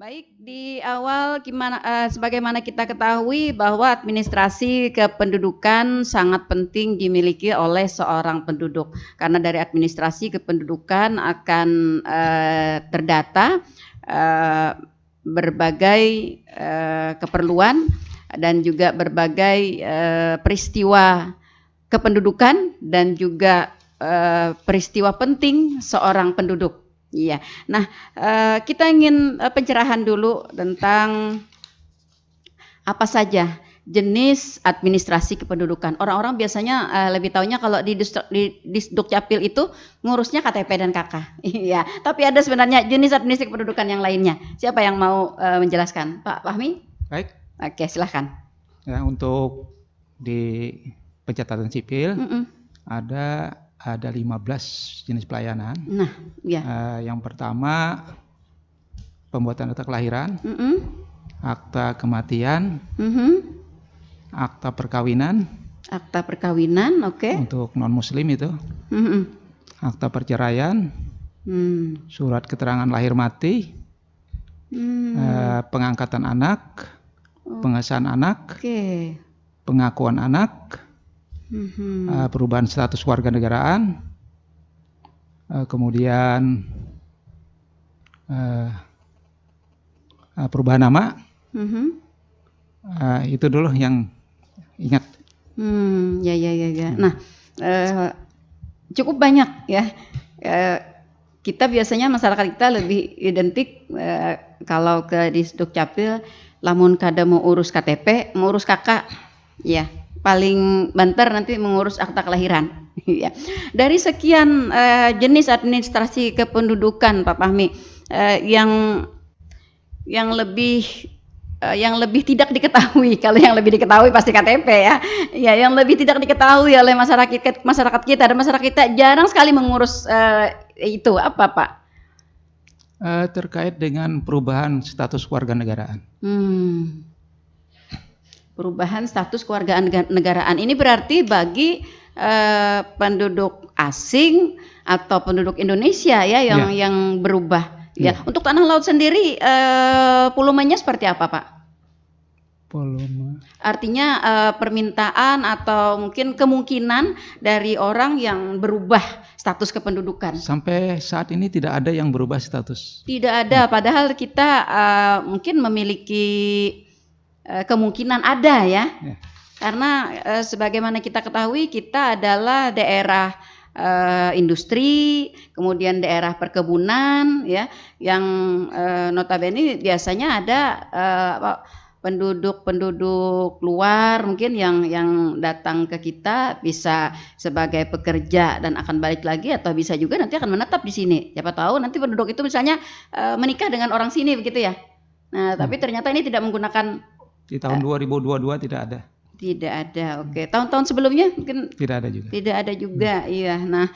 Baik, di awal sebagaimana kita ketahui bahwa administrasi kependudukan sangat penting dimiliki oleh seorang penduduk. Karena dari administrasi kependudukan akan terdata eh, berbagai keperluan dan juga berbagai peristiwa kependudukan dan juga peristiwa penting seorang penduduk. Iya. Nah, kita ingin pencerahan dulu tentang apa saja jenis administrasi kependudukan. Orang-orang biasanya lebih tahunya kalau di Dukcapil itu ngurusnya KTP dan KK. Iya, tapi ada sebenarnya jenis administrasi kependudukan yang lainnya. Siapa yang mau menjelaskan? Pak Fahmi? Baik. Oke, silahkan. Ya, untuk di pencatatan sipil ada 15 jenis pelayanan. Nah, ya. Yang pertama pembuatan akta kelahiran, akta kematian, akta perkawinan. Akta perkawinan, oke. Untuk non muslim itu. Akta perceraian, surat keterangan lahir mati, pengangkatan anak, pengesahan anak, pengakuan anak, perubahan status warganegaraan, kemudian perubahan nama. Itu dulu yang ingat. Ya. Nah, cukup banyak ya. Kita biasanya masyarakat kita lebih identik kalau ke di Dukcapil, lamun kada mau urus KTP, mau urus kakak, ya paling banter nanti mengurus akta kelahiran. Ya. Dari sekian jenis administrasi kependudukan, Pak Fahmi, yang lebih tidak diketahui, kalau yang lebih diketahui pasti KTP ya. Ya, yang lebih tidak diketahui oleh masyarakat kita dan masyarakat kita jarang sekali mengurus itu apa, Pak? Terkait dengan perubahan status kewarganegaraan. Perubahan status kewarganegaraan ini berarti bagi penduduk asing atau penduduk Indonesia ya yang berubah. Ya, untuk tanah laut sendiri volumenya seperti apa, Pak? Volume. Artinya permintaan atau mungkin kemungkinan dari orang yang berubah status kependudukan. Sampai saat ini tidak ada yang berubah status. Tidak ada, padahal kita mungkin memiliki kemungkinan ada ya. Karena sebagaimana kita ketahui kita adalah daerah industri, kemudian daerah perkebunan ya, yang notabene biasanya ada penduduk luar mungkin yang datang ke kita bisa sebagai pekerja dan akan balik lagi, atau bisa juga nanti akan menetap di sini. Siapa tahu nanti penduduk itu misalnya menikah dengan orang sini begitu ya. Nah, tapi ternyata ini tidak menggunakan. Di tahun 2022 tidak ada. Tidak ada, oke. Tahun-tahun sebelumnya mungkin tidak ada juga. Tidak ada juga, iya. Nah,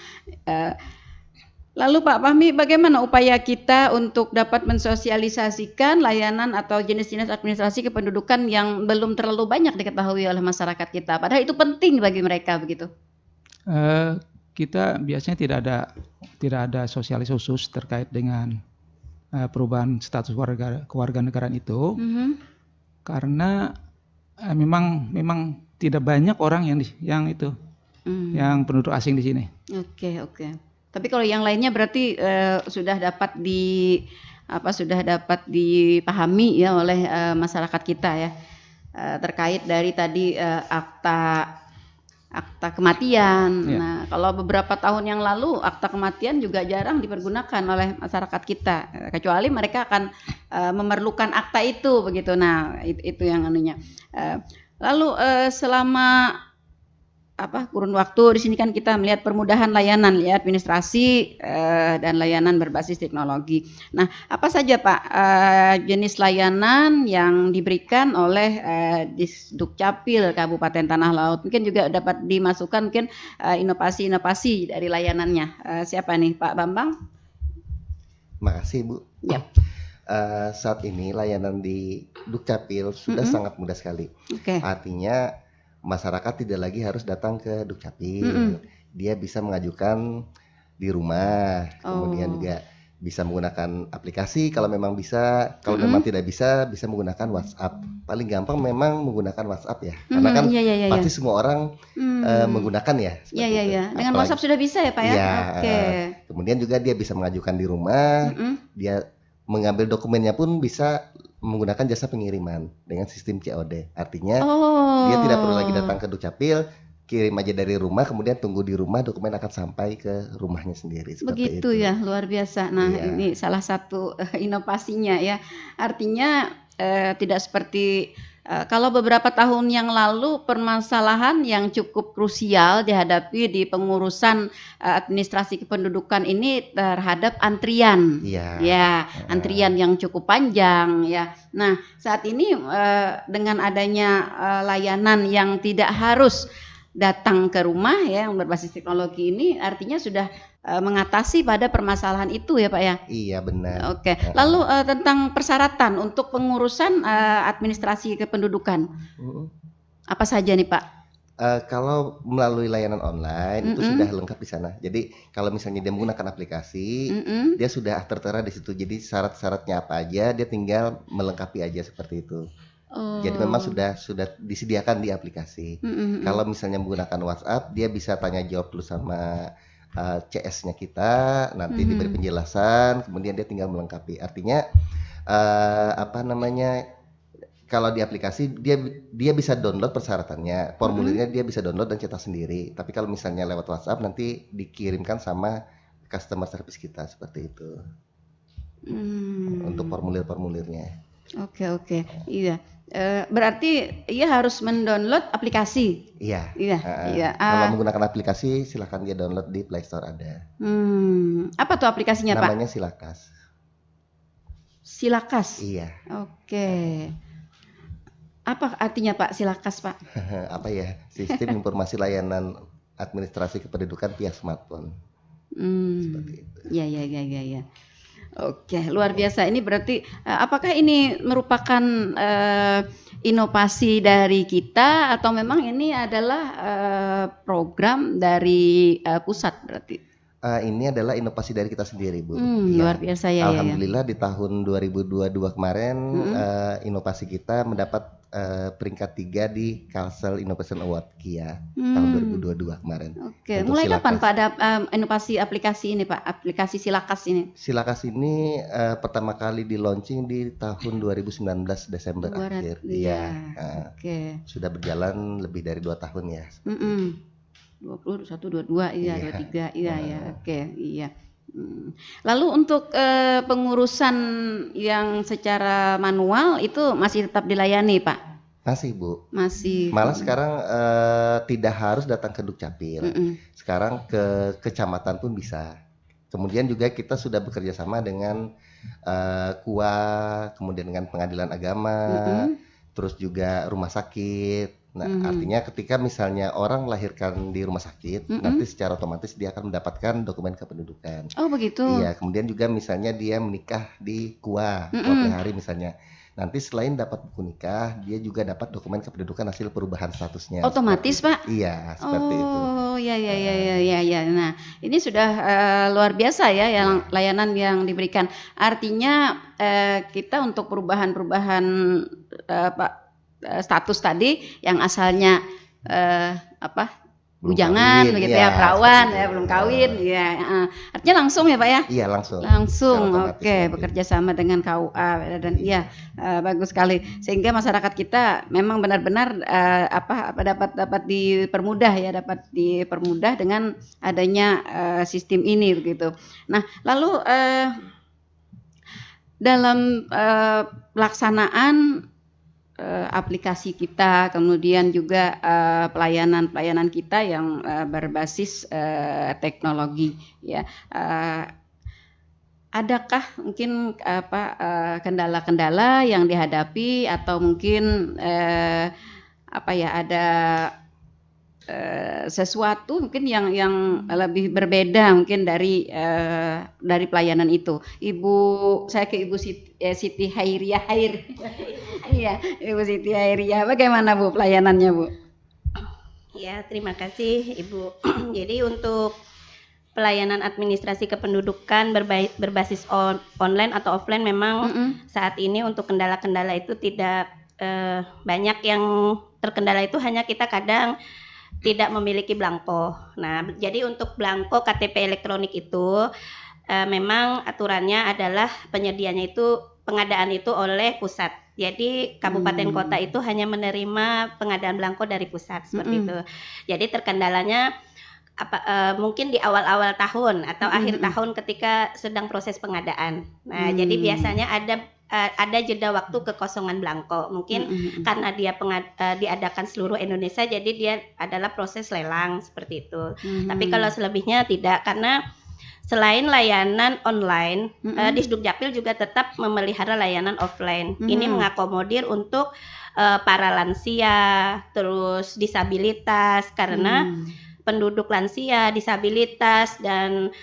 lalu Pak Fahmi, bagaimana upaya kita untuk dapat mensosialisasikan layanan atau jenis-jenis administrasi kependudukan yang belum terlalu banyak diketahui oleh masyarakat kita? Padahal itu penting bagi mereka, begitu. Kita biasanya tidak ada sosialis khusus terkait dengan perubahan status kewarganegaraan itu, karena memang tidak banyak orang yang itu, yang penduduk asing di sini. Oke. Tapi kalau yang lainnya berarti sudah dapat dipahami ya oleh masyarakat kita ya, terkait dari tadi akta kematian. Nah, kalau beberapa tahun yang lalu akta kematian juga jarang dipergunakan oleh masyarakat kita, kecuali mereka akan memerlukan akta itu begitu. Nah, itu yang anunya. Lalu selama kurun waktu di sini kan kita melihat permudahan layanan ya, administrasi dan layanan berbasis teknologi. Nah, apa saja Pak jenis layanan yang diberikan oleh Dukcapil Kabupaten Tanah Laut? Mungkin juga dapat dimasukkan mungkin inovasi-inovasi dari layanannya. Siapa nih, Pak Bambang? Makasih Bu. Yep. Saat ini layanan di Dukcapil sudah sangat mudah sekali. Artinya masyarakat tidak lagi harus datang ke Dukcapil. Dia bisa mengajukan di rumah, kemudian juga bisa menggunakan aplikasi kalau memang bisa, kalau memang tidak bisa menggunakan WhatsApp. Paling gampang memang menggunakan WhatsApp ya, karena kan pasti semua orang menggunakan ya. Iya. Dengan WhatsApp sudah bisa ya Pak ya? Iya. Oke. Kemudian juga dia bisa mengajukan di rumah, dia mengambil dokumennya pun bisa menggunakan jasa pengiriman dengan sistem COD. Artinya dia tidak perlu lagi datang ke Dukcapil, kirim aja dari rumah, kemudian tunggu di rumah, dokumen akan sampai ke rumahnya sendiri. Begitu itu. Ya, luar biasa. Nah, ini salah satu inovasinya ya. Artinya tidak seperti kalau beberapa tahun yang lalu permasalahan yang cukup krusial dihadapi di pengurusan administrasi kependudukan ini terhadap antrian. Ya, antrian yang cukup panjang ya. Nah, saat ini dengan adanya layanan yang tidak harus datang ke rumah ya, yang berbasis teknologi ini artinya sudah mengatasi pada permasalahan itu ya Pak ya? Iya benar. Oke. Lalu tentang persyaratan untuk pengurusan administrasi kependudukan, apa saja nih Pak? Kalau melalui layanan online itu sudah lengkap di sana. Jadi kalau misalnya dia menggunakan aplikasi, dia sudah tertera di situ. Jadi syarat-syaratnya apa aja, dia tinggal melengkapi aja seperti itu. Jadi memang sudah disediakan di aplikasi. Kalau misalnya menggunakan WhatsApp, dia bisa tanya jawab dulu sama CS-nya kita, nanti diberi penjelasan, kemudian dia tinggal melengkapi. Artinya kalau di aplikasi dia bisa download persyaratannya, formulirnya dia bisa download dan cetak sendiri. Tapi kalau misalnya lewat WhatsApp nanti dikirimkan sama customer service kita seperti itu. Untuk formulir-formulirnya. Oke. Iya. Berarti ia harus mendownload aplikasi. Iya. Kalau menggunakan aplikasi silakan dia download di Play Store ada. Apa tuh aplikasinya Pak? Namanya Silakas. Silakas. Iya. Oke. Apa artinya Pak Silakas Pak? Apa ya? Sistem informasi layanan administrasi kependudukan via smartphone. Seperti itu. Iya. Oke, luar biasa. Ini berarti apakah ini merupakan inovasi dari kita atau memang ini adalah program dari pusat berarti? Ini adalah inovasi dari kita sendiri, Bu. Luar biasa ya. Alhamdulillah di tahun 2022 kemarin inovasi kita mendapat peringkat 3 di Kalsel Innovation Award KIA tahun 2022 kemarin. Oke, mulai kapan Pak ada inovasi aplikasi ini Pak? Aplikasi Silakas ini? Silakas ini pertama kali di launching di tahun 2019 Desember akhir. Iya. Sudah berjalan lebih dari 2 tahun ya. 21, 22, 23, oke. Lalu untuk pengurusan yang secara manual itu masih tetap dilayani Pak? Masih Bu. Masih. Malah sekarang tidak harus datang ke Dukcapil. Sekarang ke kecamatan pun bisa. Kemudian juga kita sudah bekerja sama dengan KUA, kemudian dengan pengadilan agama, terus juga rumah sakit. Nah, artinya ketika misalnya orang melahirkan di rumah sakit, nanti secara otomatis dia akan mendapatkan dokumen kependudukan. Oh begitu. Iya, kemudian juga misalnya dia menikah di KUA, suatu hari misalnya. Nanti selain dapat buku nikah, dia juga dapat dokumen kependudukan hasil perubahan statusnya. Otomatis Pak? Iya, seperti itu. Oh ya. Nah, ini sudah luar biasa ya yang layanan yang diberikan. Artinya kita untuk perubahan-perubahan status tadi yang asalnya bujangan begitu ya, perawan ya, belum kawin ya. Artinya langsung ya Pak ya? Iya, langsung. Oke, bekerja sama dengan KUA dan bagus sekali. Sehingga masyarakat kita memang benar-benar dapat dipermudah dengan adanya sistem ini begitu. Nah, lalu dalam pelaksanaan aplikasi kita, kemudian juga pelayanan kita yang berbasis teknologi ya. Adakah mungkin kendala-kendala yang dihadapi atau mungkin ada sesuatu mungkin yang lebih berbeda mungkin dari pelayanan itu. Saya ke Ibu Siti Hairiah. Iya, Ibu Siti Hairiah. Bagaimana Bu pelayanannya Bu? Ya, terima kasih Ibu. Jadi untuk pelayanan administrasi kependudukan berbasis online atau offline memang saat ini untuk kendala-kendala itu tidak banyak. Yang terkendala itu hanya kita kadang tidak memiliki belangko. Nah, jadi untuk belangko KTP elektronik itu memang aturannya adalah penyediaannya itu pengadaan itu oleh pusat. Jadi kabupaten kota itu hanya menerima pengadaan belangko dari pusat seperti itu. Jadi terkendalanya mungkin di awal-awal tahun atau akhir tahun ketika sedang proses pengadaan. Nah, jadi biasanya ada jeda waktu kekosongan belangko. Mungkin karena dia diadakan seluruh Indonesia, jadi dia adalah proses lelang seperti itu. Tapi kalau selebihnya tidak, karena selain layanan online, Disdukcapil juga tetap memelihara layanan offline. Ini mengakomodir untuk para lansia, terus disabilitas, karena penduduk lansia, disabilitas, dan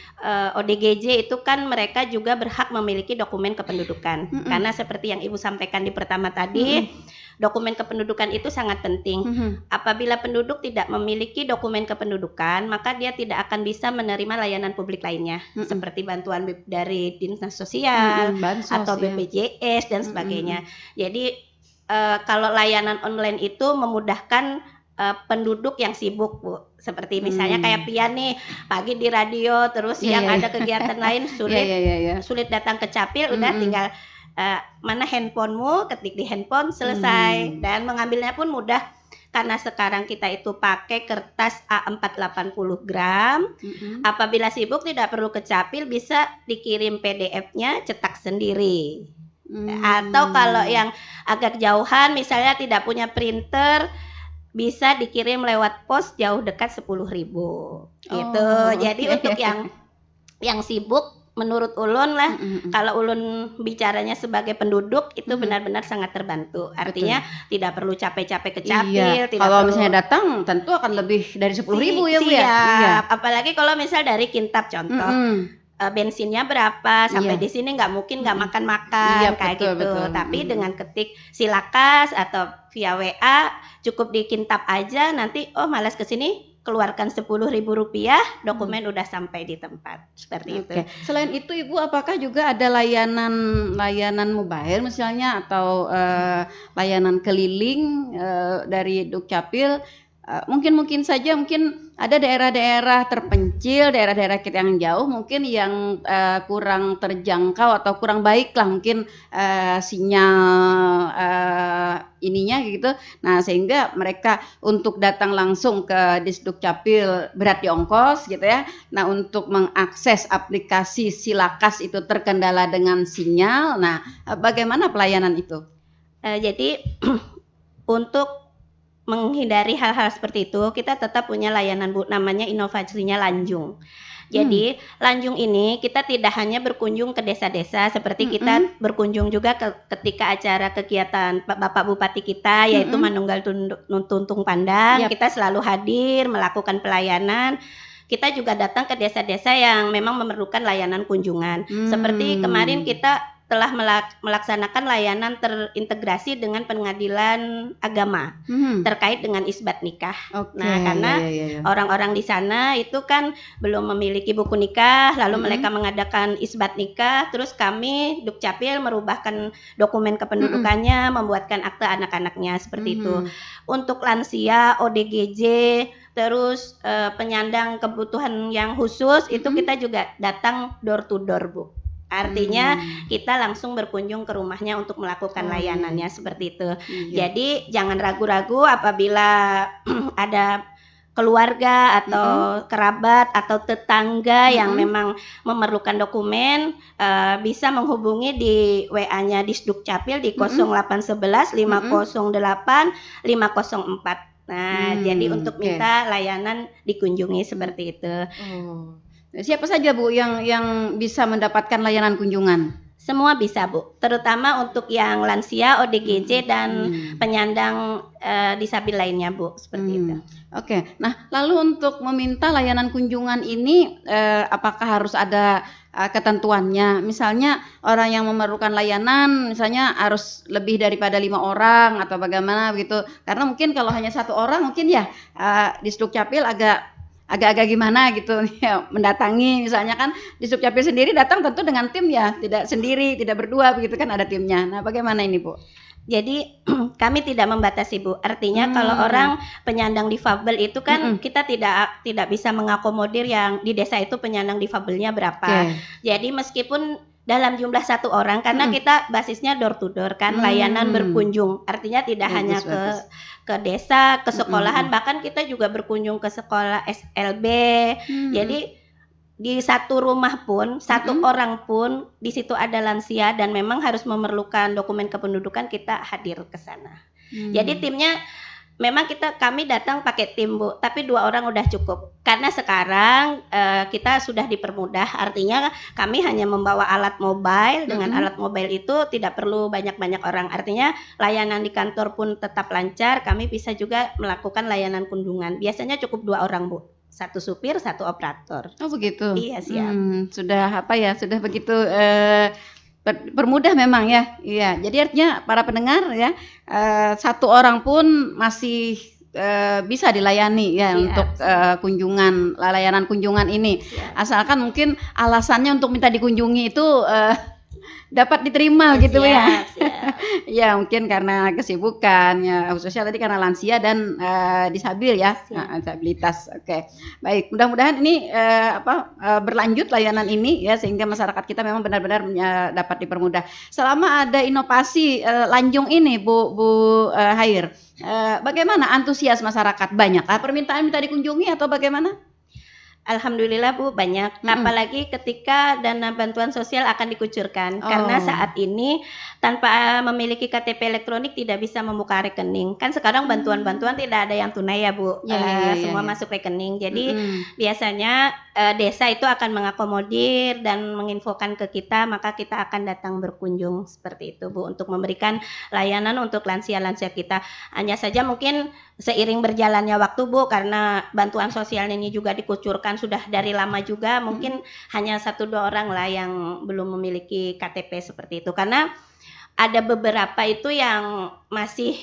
ODGJ itu kan mereka juga berhak memiliki dokumen kependudukan. Karena seperti yang Ibu sampaikan di pertama tadi, dokumen kependudukan itu sangat penting. Apabila penduduk tidak memiliki dokumen kependudukan, maka dia tidak akan bisa menerima layanan publik lainnya, seperti bantuan dari Dinas Sosial, atau BPJS, dan sebagainya. Jadi kalau layanan online itu memudahkan penduduk yang sibuk, Bu. Seperti misalnya kayak Pian nih, pagi di radio, terus siang ada kegiatan lain, sulit datang ke Capil, udah tinggal mana handphonemu, ketik di handphone, selesai. Dan mengambilnya pun mudah, karena sekarang kita itu pakai kertas A4 80 gram. Apabila sibuk tidak perlu ke Capil, bisa dikirim PDF-nya, cetak sendiri. Atau kalau yang agak jauhan, misalnya tidak punya printer, bisa dikirim lewat pos jauh dekat 10.000 gitu. Jadi untuk yang sibuk, menurut Ulun lah, kalau Ulun bicaranya sebagai penduduk itu benar-benar sangat terbantu. Artinya tidak perlu capek-capek ke Capil. Kalau misalnya datang tentu akan lebih dari 10.000 ya, Bu ya. Apalagi kalau misal dari Kintab contoh. Bensinnya berapa, sampai di sini nggak mungkin nggak makan-makan kayak gitu. Tapi dengan ketik Silakas atau via WA, cukup di Kintab aja, nanti malas ke sini, keluarkan 10.000 rupiah, dokumen udah sampai di tempat. Seperti itu. Selain itu, Ibu, apakah juga ada layanan mobile misalnya, atau layanan keliling dari Dukcapil? Mungkin saja ada daerah-daerah terpencil, daerah-daerah kita yang jauh mungkin yang kurang terjangkau atau kurang baik lah mungkin sinyal ininya gitu. Nah, sehingga mereka untuk datang langsung ke Disdukcapil berat di ongkos gitu ya. Nah, untuk mengakses aplikasi Silakas itu terkendala dengan sinyal. Nah, bagaimana pelayanan itu? Jadi untuk menghindari hal-hal seperti itu, kita tetap punya layanan, Bu, namanya inovasinya Lanjung. Jadi Lanjung ini kita tidak hanya berkunjung ke desa-desa, seperti kita berkunjung juga ketika acara kegiatan Bapak Bupati kita, yaitu Manunggal Tuntung Pandang. Kita selalu hadir melakukan pelayanan. Kita juga datang ke desa-desa yang memang memerlukan layanan kunjungan. Seperti kemarin kita telah melaksanakan layanan terintegrasi dengan pengadilan agama terkait dengan isbat nikah. Nah, karena orang-orang di sana itu kan belum memiliki buku nikah, lalu mereka mengadakan isbat nikah, terus kami Dukcapil merubahkan dokumen kependudukannya, membuatkan akte anak-anaknya seperti itu. Untuk lansia, ODGJ, terus penyandang kebutuhan yang khusus, itu kita juga datang door to door, Bu. Artinya kita langsung berkunjung ke rumahnya untuk melakukan layanannya seperti itu. Jadi jangan ragu-ragu apabila ada keluarga atau kerabat atau tetangga yang memang memerlukan dokumen, bisa menghubungi di WA-nya Disdukcapil di 0811 508 504. Nah, jadi untuk minta layanan dikunjungi seperti itu. Siapa saja, Bu, yang bisa mendapatkan layanan kunjungan? Semua bisa, Bu, terutama untuk yang lansia, ODGJ, dan penyandang disabil lainnya, Bu, seperti itu. Oke. Nah, lalu untuk meminta layanan kunjungan ini, apakah harus ada ketentuannya? Misalnya orang yang memerlukan layanan, misalnya harus lebih daripada 5 orang atau bagaimana begitu? Karena mungkin kalau hanya 1 orang, mungkin ya Disdukcapil agak agak-agak gimana gitu ya, mendatangi misalnya kan di Sukcapil sendiri datang tentu dengan tim ya, tidak sendiri, tidak berdua begitu kan ada timnya. Nah, bagaimana ini, Bu? Jadi kami tidak membatasi, Bu. Artinya kalau orang penyandang difabel itu kan kita tidak bisa mengakomodir yang di desa itu penyandang difabelnya berapa. Jadi meskipun dalam jumlah satu orang karena kita basisnya door to door kan, layanan berkunjung. Artinya tidak hanya ke desa, ke sekolahan, bahkan kita juga berkunjung ke sekolah SLB. Jadi di satu rumah pun, satu orang pun di situ ada lansia dan memang harus memerlukan dokumen kependudukan, kita hadir ke sana. Jadi timnya memang kami datang pakai tim, Bu, tapi 2 orang udah cukup. Karena sekarang kita sudah dipermudah, artinya kami hanya membawa alat mobile. Dengan alat mobile itu tidak perlu banyak-banyak orang. Artinya layanan di kantor pun tetap lancar. Kami bisa juga melakukan layanan kunjungan. Biasanya cukup 2 orang, Bu. 1 supir, 1 operator. Oh begitu. Iya, siap. Sudah sudah begitu permudah memang ya. Iya. Jadi artinya para pendengar ya, 1 orang pun masih bisa dilayani ya untuk layanan kunjungan ini. Asalkan mungkin alasannya untuk minta dikunjungi itu dapat diterima gitu ya. Ya mungkin karena kesibukan ya, khususnya tadi karena lansia dan disabil ya, disabilitas. Oke. Baik, mudah-mudahan ini berlanjut layanan ini ya sehingga masyarakat kita memang benar-benar dapat dipermudah. Selama ada inovasi Lanjung ini Bu Hair, bagaimana antusias masyarakat? Banyak permintaan minta dikunjungi atau bagaimana? Alhamdulillah, Bu, banyak. Apalagi ketika dana bantuan sosial akan dikucurkan. Karena saat ini tanpa memiliki KTP elektronik tidak bisa membuka rekening. Kan sekarang bantuan-bantuan tidak ada yang tunai ya, Bu. Semua masuk rekening. Jadi biasanya desa itu akan mengakomodir dan menginfokan ke kita, maka kita akan datang berkunjung seperti itu, Bu, untuk memberikan layanan untuk lansia-lansia kita. Hanya saja mungkin seiring berjalannya waktu, Bu, karena bantuan sosial ini juga dikucurkan sudah dari lama juga, mungkin hanya 1-2 orang lah yang belum memiliki KTP seperti itu. Karena ada beberapa itu yang masih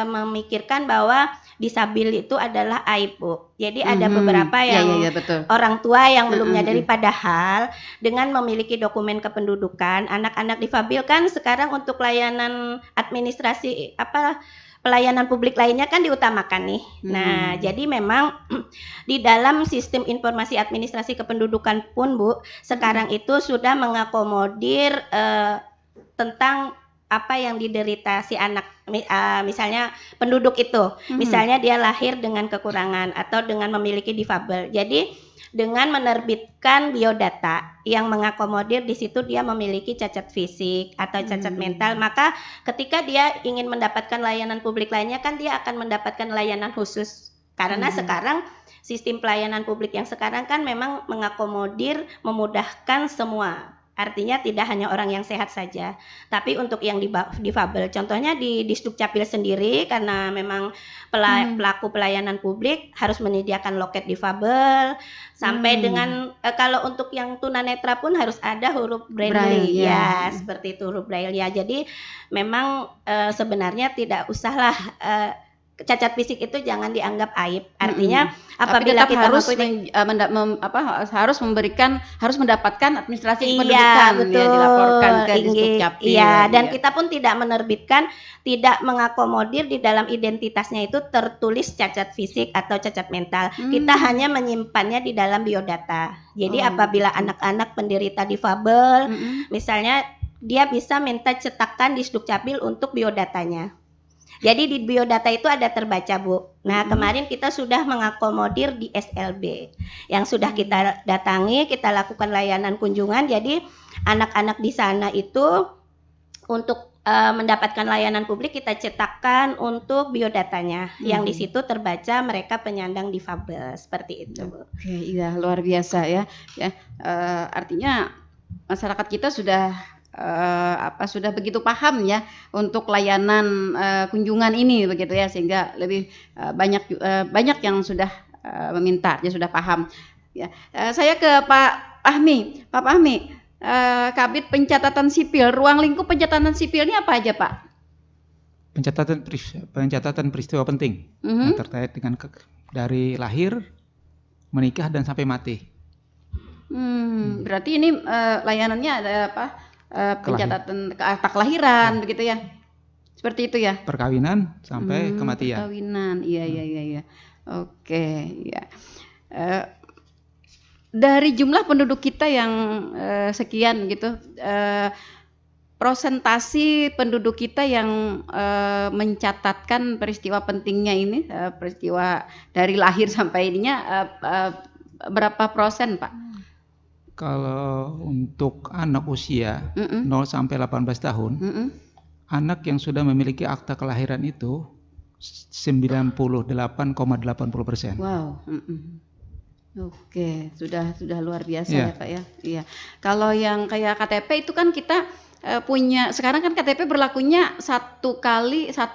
memikirkan bahwa disabil itu adalah aib, Bu. Jadi ada beberapa yang betul. Orang tua yang belum menyadari, padahal dengan memiliki dokumen kependudukan, anak-anak difabel kan sekarang untuk layanan administrasi pelayanan publik lainnya kan diutamakan nih. Nah, jadi memang di dalam sistem informasi administrasi kependudukan pun, Bu, sekarang itu sudah mengakomodir tentang apa yang diderita si anak, misalnya penduduk itu, misalnya dia lahir dengan kekurangan atau dengan memiliki difabel. Jadi dengan menerbitkan biodata yang mengakomodir di situ dia memiliki cacat fisik atau cacat mental, maka ketika dia ingin mendapatkan layanan publik lainnya kan dia akan mendapatkan layanan khusus. Karena sekarang sistem pelayanan publik yang sekarang kan memang mengakomodir, memudahkan semua. Artinya tidak hanya orang yang sehat saja, tapi untuk yang difabel. Contohnya di Dukcapil sendiri, karena memang pelaku pelayanan publik harus menyediakan loket difabel, sampai dengan kalau untuk yang tunanetra pun harus ada huruf braille ya, seperti itu huruf braille ya. Jadi memang sebenarnya tidak usahlah cacat fisik itu jangan dianggap aib. Artinya apabila kita harus mendapatkan administrasi kependudukan yang dilaporkan ke Dukcapil. Dan kita pun tidak menerbitkan, tidak mengakomodir di dalam identitasnya itu tertulis cacat fisik atau cacat mental. Kita hanya menyimpannya di dalam biodata. Jadi apabila anak-anak penderita difabel, misalnya dia bisa minta cetakan di Dukcapil untuk biodatanya. Jadi di biodata itu ada terbaca, Bu. Nah, kemarin kita sudah mengakomodir di SLB yang sudah kita datangi, kita lakukan layanan kunjungan. Jadi anak-anak di sana itu untuk mendapatkan layanan publik kita cetakkan untuk biodatanya yang di situ terbaca mereka penyandang difabel seperti itu, Bu. Oke, iya luar biasa ya. Artinya masyarakat kita sudah begitu paham ya untuk layanan kunjungan ini begitu ya, sehingga lebih banyak yang sudah meminta, dia sudah paham ya. Saya ke Pak Fahmi. Pak Fahmi, Kabid Pencatatan Sipil, ruang lingkup pencatatan sipil ini apa aja, Pak? Pencatatan peristiwa penting terkait dengan dari lahir menikah dan sampai mati. Berarti ini layanannya ada apa? Pencatatan ke akta kelahiran begitu ya? Seperti itu ya? Perkawinan sampai kematian. Perkawinan, iya. Oke, ya. Dari jumlah penduduk kita yang sekian gitu, prosentasi penduduk kita yang mencatatkan peristiwa pentingnya ini, peristiwa dari lahir sampai ininya, berapa persen, Pak? Kalau untuk anak usia 0 sampai 18 tahun, anak yang sudah memiliki akta kelahiran itu 98,80%. Wow. Oke, sudah luar biasa ya Pak ya. Iya. Kalau yang kayak KTP itu kan kita punya, sekarang kan KTP berlakunya satu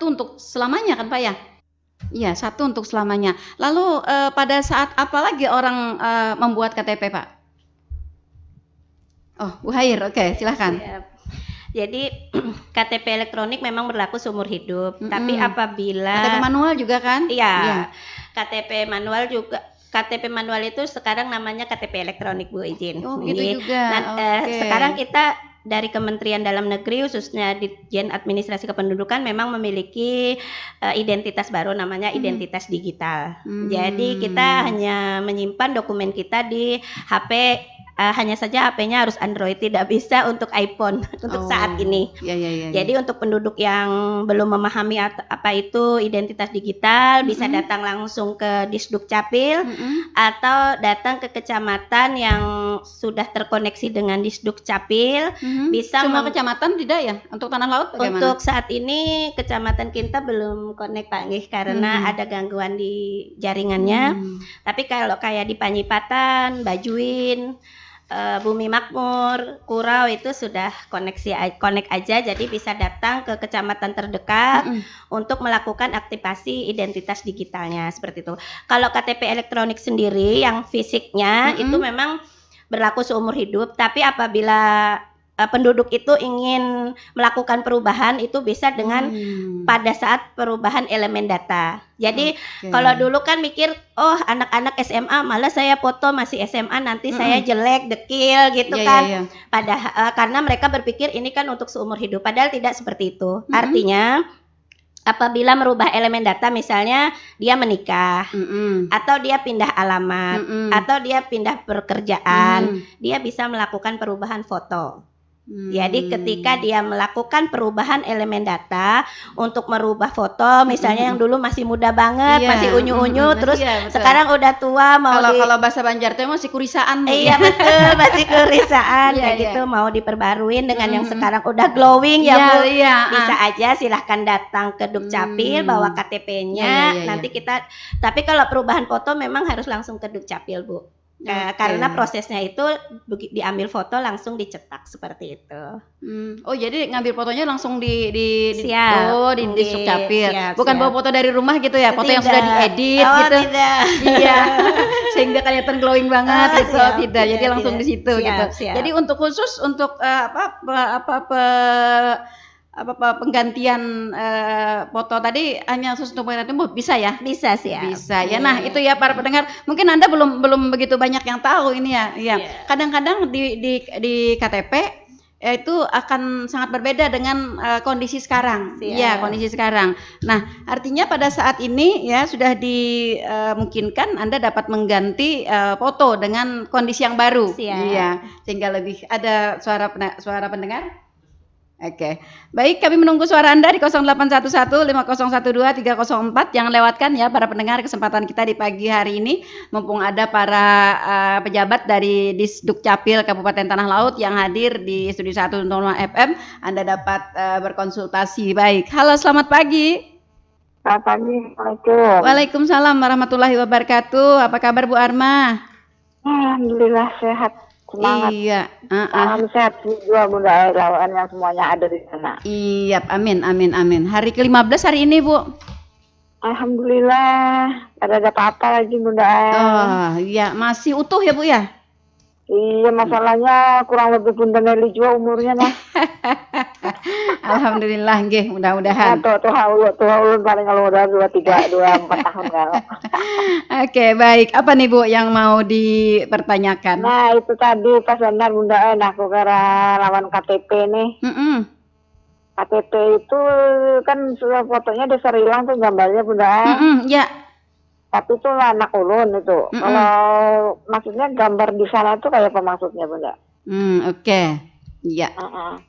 untuk selamanya kan Pak ya? Iya, satu untuk selamanya. Lalu pada saat apa lagi orang membuat KTP Pak? Oh, Bu Hair, oke, silahkan. Jadi KTP elektronik memang berlaku seumur hidup, tapi apabila KTP manual juga kan? Iya. KTP manual juga. KTP manual itu sekarang namanya KTP elektronik, Bu, izin. Oh, gitu juga. Sekarang kita dari Kementerian Dalam Negeri khususnya Ditjen Administrasi Kependudukan memang memiliki identitas baru namanya identitas digital. Jadi kita hanya menyimpan dokumen kita di HP. Hanya saja HP-nya harus Android, tidak bisa untuk iPhone untuk saat ini. Iya. Jadi untuk penduduk yang belum memahami apa itu identitas digital, bisa datang langsung ke Disduk Capil atau datang ke kecamatan yang sudah terkoneksi dengan Disduk Capil. Bisa semua kecamatan tidak ya? Untuk Tanah Laut bagaimana? Untuk saat ini kecamatan kita belum connect Pak Nggih, karena ada gangguan di jaringannya. Tapi kalau kayak di Panyipatan, Bajuin, Bumi Makmur, Kurau itu sudah connect aja, jadi bisa datang ke kecamatan terdekat untuk melakukan aktivasi identitas digitalnya seperti itu. Kalau KTP elektronik sendiri yang fisiknya itu memang berlaku seumur hidup, tapi apabila penduduk itu ingin melakukan perubahan itu bisa dengan pada saat perubahan elemen data. Jadi kalau dulu kan mikir, oh anak-anak SMA malah saya foto masih SMA nanti saya jelek, dekil gitu kan. Padahal karena mereka berpikir ini kan untuk seumur hidup, padahal tidak seperti itu. Artinya apabila merubah elemen data, misalnya dia menikah, atau dia pindah alamat, atau dia pindah pekerjaan, dia bisa melakukan perubahan foto. Jadi ketika dia melakukan perubahan elemen data untuk merubah foto, misalnya yang dulu masih muda banget, masih unyu-unyu, terus sekarang udah tua mau kalau bahasa Banjar itu masih kurisaan. Iya betul, masih kurisaan kayak gitu, mau diperbaruin dengan yang sekarang udah glowing ya Bu. Bisa aja silahkan datang ke Dukcapil bawa KTP-nya. Nanti kita, tapi kalau perubahan foto memang harus langsung ke Dukcapil Bu. Karena prosesnya itu diambil foto langsung dicetak seperti itu. Oh jadi ngambil fotonya langsung di Dukcapil. Bukan bawa foto dari rumah gitu ya, foto yang sudah diedit gitu. Tidak. Iya. Sehingga kelihatan glowing banget gitu. Tidak. Jadi langsung di situ gitu. Jadi untuk khusus untuk penggantian foto tadi hanya khusus untuk penggantian bisa ya? Bisa sih ya. Bisa ya. Nah, itu ya para pendengar, mungkin Anda belum begitu banyak yang tahu ini ya. Iya. Kadang-kadang di KTP itu akan sangat berbeda dengan kondisi sekarang. Iya, kondisi sekarang. Nah, artinya pada saat ini ya sudah dimungkinkan Anda dapat mengganti foto dengan kondisi yang baru. Iya, sehingga lebih ada suara pendengar. Oke, baik, kami menunggu suara Anda di 0811 5012 304. Jangan lewatkan ya para pendengar kesempatan kita di pagi hari ini, mumpung ada para pejabat dari Disduk Capil Kabupaten Tanah Laut yang hadir di Studio 1 Norma FM. Anda dapat berkonsultasi. Baik, halo selamat pagi. Selamat pagi, Assalamualaikum. Waalaikumsalam warahmatullahi wabarakatuh. Apa kabar Bu Arma? Alhamdulillah sehat. Semangat. Iya. Salam sehat juga Bunda lawan yang semuanya ada di sana. Iya, amin. Hari ke-15 hari ini, Bu. Alhamdulillah. Ada apa-apa lagi Bunda. Oh, iya, masih utuh ya, Bu ya? Iya, masalahnya kurang lebih Bunda Nelly juga umurnya mah. Alhamdulillah nggih, mudah-mudahan. Tuh ulun paling kalau udah 2 4 tahun kalau. Oke, baik. Apa nih Bu yang mau dipertanyakan? Nah, itu tadi pas benar Bunda aku kira lawan KTP nih. KTP itu kan sudah fotonya udah hilang tuh gambarnya Bunda. Ya. Tapi itu anak ulun itu. Kalau maksudnya gambar di sana tuh kayak apa maksudnya Bunda? Oke. Iya.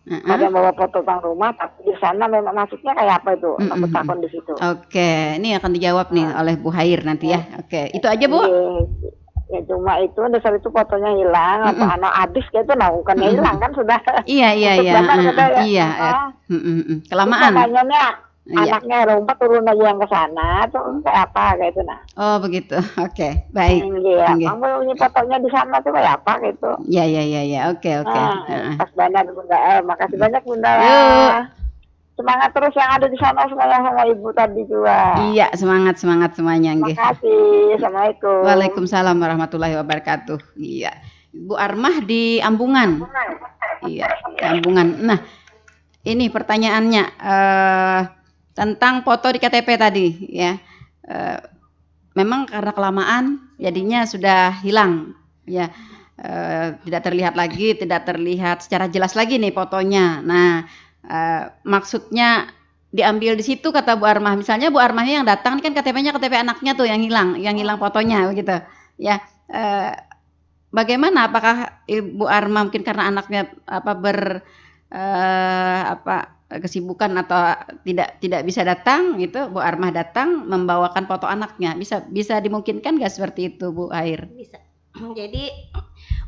Ada bawa foto bang rumah, tapi di sana memang maksudnya kayak apa itu? Aku takon di situ. Oke, ini akan dijawab nih oleh Bu Hair nanti ya. Oke, itu aja Bu. Ya cuma itu dasar itu fotonya hilang, apa anak habis gitu, nah bukannya hilang kan sudah. Iya. Iya. Kelamaan. Makanya anaknya lompat turun aja yang ke sana tuh kayak apa kayak itu nah. Oh begitu. Oke, baik. Iya. Kamu punya fotonya di sana tuh kayak apa gitu. Iya. Oke. Pas banget Bunda. Makasih banyak Bunda. Yuk. Semangat terus yang ada di sana semuanya sama Ibu tadi juga. Iya, semangat semuanya nggih. Makasih. Assalamualaikum. Waalaikumsalam warahmatullahi wabarakatuh. Iya. Bu Armah di Ambungan. Iya, di Ambungan. Nah, ini pertanyaannya tentang foto di KTP tadi ya. Memang karena kelamaan jadinya sudah hilang ya. Tidak terlihat lagi, tidak terlihat secara jelas lagi nih fotonya. Nah, maksudnya diambil di situ kata Bu Armah. Misalnya Bu Armahnya yang datang kan KTP-nya KTP anaknya tuh yang hilang fotonya begitu. Ya. Bagaimana apakah Ibu Armah mungkin karena anaknya kesibukan atau tidak bisa datang itu Bu Armah datang membawakan foto anaknya. Bisa dimungkinkan nggak seperti itu Bu Hair? Bisa. Jadi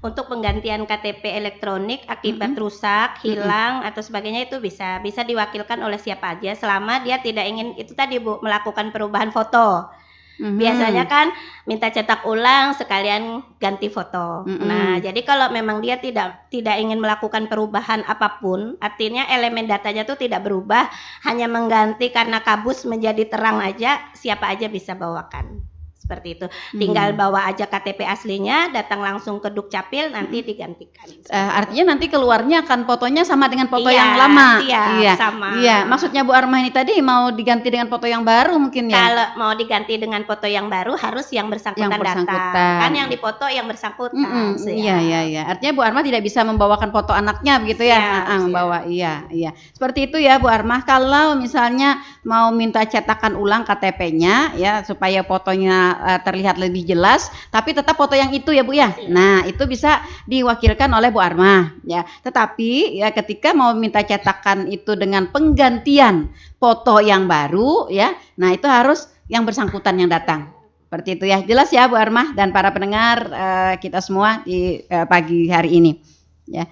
untuk penggantian KTP elektronik akibat rusak, hilang atau sebagainya itu bisa diwakilkan oleh siapa aja selama dia tidak ingin itu tadi Bu melakukan perubahan foto. Biasanya kan minta cetak ulang sekalian ganti foto. Nah, jadi kalau memang dia tidak ingin melakukan perubahan apapun, artinya elemen datanya itu tidak berubah, hanya mengganti karena kabus menjadi terang aja, siapa aja bisa bawakan. Seperti itu. Tinggal bawa aja KTP aslinya, datang langsung ke Dukcapil nanti digantikan. Artinya nanti keluarnya akan fotonya sama dengan foto yang lama. Iya, sama. Iya, maksudnya Bu Armah ini tadi mau diganti dengan foto yang baru mungkin ya. Kalau mau diganti dengan foto yang baru harus yang bersangkutan datang. Kan yang difoto yang bersangkutan. Iya. Artinya Bu Armah tidak bisa membawakan foto anaknya begitu ya. Membawa. Iya. Seperti itu ya Bu Armah. Kalau misalnya mau minta cetakan ulang KTP-nya ya supaya fotonya terlihat lebih jelas, tapi tetap foto yang itu ya Bu ya. Nah, itu bisa diwakilkan oleh Bu Armah ya. Tetapi ya ketika mau minta cetakan itu dengan penggantian foto yang baru ya. Nah, itu harus yang bersangkutan yang datang. Seperti itu ya. Jelas ya Bu Armah dan para pendengar kita semua di pagi hari ini. Ya.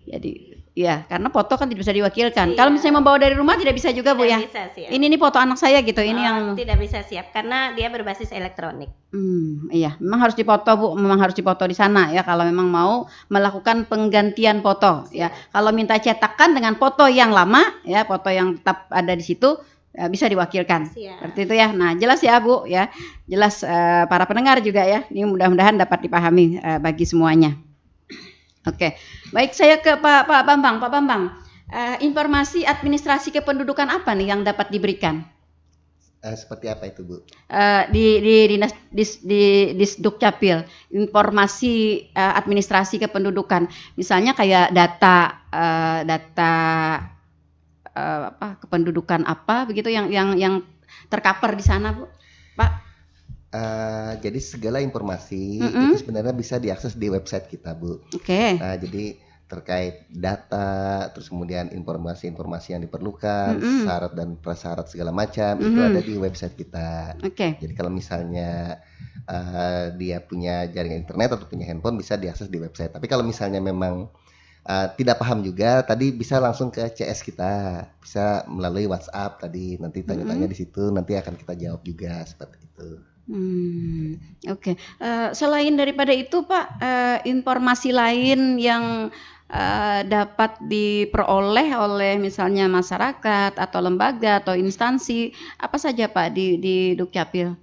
Jadi ya, karena foto kan tidak bisa diwakilkan. Kalau misalnya membawa dari rumah tidak bisa juga Bu ya. Bisa, siap. Ini foto anak saya gitu. Ini yang tidak bisa siap karena dia berbasis elektronik. Iya, memang harus dipoto Bu, memang harus dipoto di sana ya kalau memang mau melakukan penggantian foto ya. Kalau minta cetakan dengan foto yang lama ya, foto yang tetap ada di situ ya, bisa diwakilkan. Seperti itu ya. Nah, jelas ya Bu ya. Jelas para pendengar juga ya. Ini mudah-mudahan dapat dipahami bagi semuanya. Oke, baik saya ke Pak Bambang. Pak Bambang, informasi administrasi kependudukan apa nih yang dapat diberikan? Seperti apa itu Bu? Di Dukcapil, informasi administrasi kependudukan, misalnya kayak data kependudukan apa begitu yang tercover di sana Bu, Pak? Jadi segala informasi itu sebenarnya bisa diakses di website kita Bu. Oke. Nah, jadi terkait data, terus kemudian informasi-informasi yang diperlukan, syarat dan prasyarat segala macam itu ada di website kita. Oke. Jadi kalau misalnya dia punya jaringan internet atau punya handphone bisa diakses di website. Tapi kalau misalnya memang tidak paham juga, tadi bisa langsung ke CS kita, bisa melalui WhatsApp tadi, nanti tanya-tanya di situ, nanti akan kita jawab juga seperti itu. Oke. Selain daripada itu Pak, informasi lain yang dapat diperoleh oleh misalnya masyarakat atau lembaga atau instansi apa saja Pak di Dukcapil?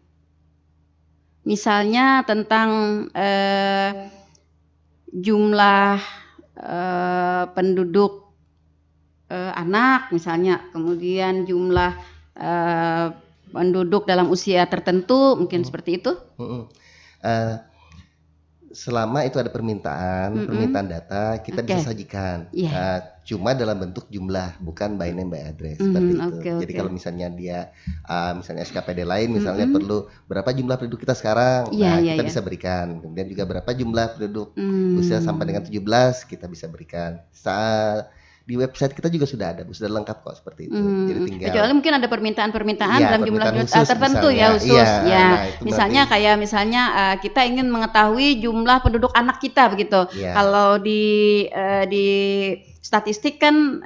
Misalnya tentang jumlah penduduk anak misalnya, kemudian jumlah penduduk dalam usia tertentu, mungkin seperti itu? Uh, Selama itu ada permintaan data, kita bisa sajikan. Cuma dalam bentuk jumlah, bukan by name by address seperti itu. Jadi kalau misalnya dia, misalnya SKPD lain, misalnya perlu berapa jumlah penduduk kita sekarang, kita bisa berikan. Kemudian juga berapa jumlah penduduk usia sampai dengan 17, kita bisa berikan. Di website kita juga sudah ada, sudah lengkap kok seperti itu. Jadi tinggal. Kecuali mungkin ada permintaan dalam jumlah tertentu misalnya, khusus. Misalnya kayak kita ingin mengetahui jumlah penduduk anak kita begitu. Kalau di statistik kan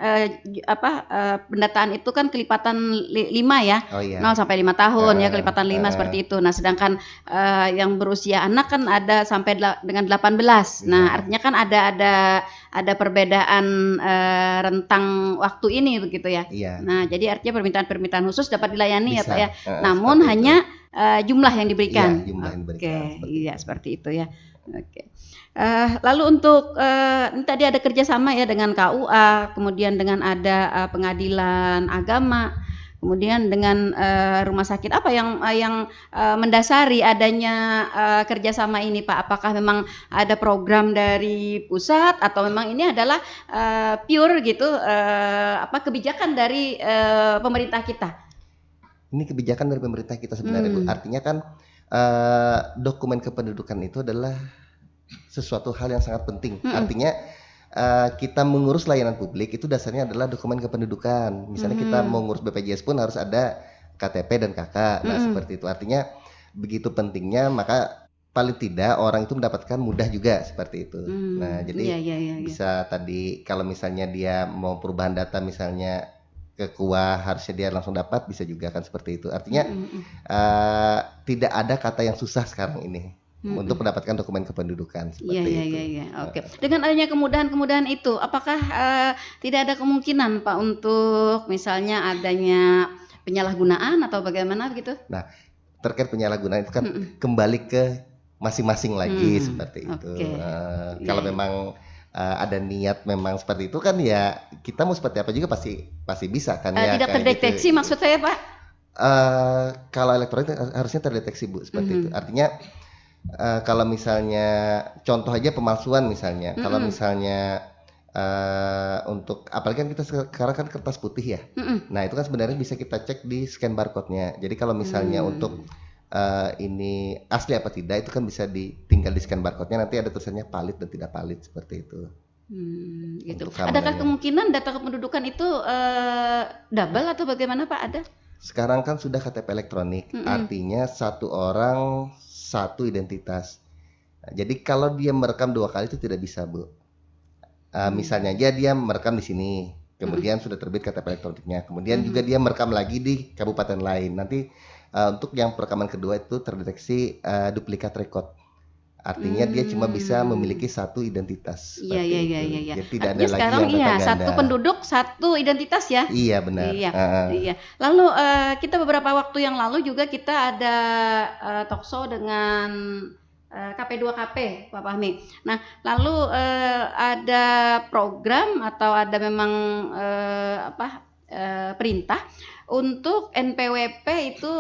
pendataan itu kan kelipatan 5 ya. 0 sampai 5 tahun ya, kelipatan 5 seperti itu. Nah, sedangkan yang berusia anak kan ada sampai dengan 18. Nah, artinya kan ada perbedaan rentang waktu ini begitu ya. Nah, jadi artinya permintaan khusus dapat dilayani ya Pak ya. Namun hanya jumlah yang diberikan. Iya, seperti itu ya. Lalu untuk ini tadi ada kerjasama ya dengan KUA, kemudian dengan ada pengadilan agama, kemudian dengan rumah sakit. Apa yang mendasari adanya kerjasama ini Pak? Apakah memang ada program dari pusat atau memang ini adalah pure gitu kebijakan dari pemerintah kita? Ini kebijakan dari pemerintah kita sebenarnya Bu. Artinya kan dokumen kependudukan itu adalah sesuatu hal yang sangat penting. Artinya kita mengurus layanan publik itu dasarnya adalah dokumen kependudukan. Misalnya kita mau ngurus BPJS pun harus ada KTP dan KK. Nah, seperti itu. Artinya begitu pentingnya, maka paling tidak orang itu mendapatkan mudah juga seperti itu. Nah, jadi bisa tadi kalau misalnya dia mau perubahan data misalnya ke KUA harusnya dia langsung dapat, bisa juga kan seperti itu. Artinya tidak ada kata yang susah sekarang ini untuk mendapatkan dokumen kependudukan seperti itu. Oke. Dengan adanya kemudahan-kemudahan itu, apakah tidak ada kemungkinan Pak untuk misalnya adanya penyalahgunaan atau bagaimana begitu? Nah, terkait penyalahgunaan itu kan kembali ke masing-masing lagi seperti itu. Kalau memang ada niat memang seperti itu kan ya kita mau seperti apa juga pasti bisa kan ya. Tidak terdeteksi gitu. Maksud saya Pak? Kalau elektronik harusnya terdeteksi Bu seperti itu. Artinya kalau misalnya contoh aja pemalsuan misalnya, kalau misalnya untuk apalagi kan kita sekarang kan kertas putih ya, nah itu kan sebenarnya bisa kita cek di scan barcode-nya. Jadi kalau misalnya untuk ini asli apa tidak itu kan bisa tinggal di scan barcode-nya, nanti ada tulisannya valid dan tidak valid seperti itu. Gitu. Adakah kemungkinan data kependudukan itu double atau bagaimana Pak? Ada? Sekarang kan sudah KTP elektronik, artinya satu orang satu identitas. Jadi kalau dia merekam 2 kali itu tidak bisa Bu. Misalnya aja dia merekam di sini, kemudian sudah terbit KTP elektroniknya, kemudian juga dia merekam lagi di kabupaten lain. Nanti untuk yang perekaman kedua itu terdeteksi duplikat rekod. Artinya dia cuma bisa memiliki satu identitas. Iya. Jadi tidak ada lagi sekarang yang data ganda. Satu penduduk satu identitas ya. Iya benar. Iya. Lalu kita beberapa waktu yang lalu juga kita ada talkshow dengan KP2KP Pak Fahmi. Nah lalu ada program atau ada memang perintah untuk NPWP itu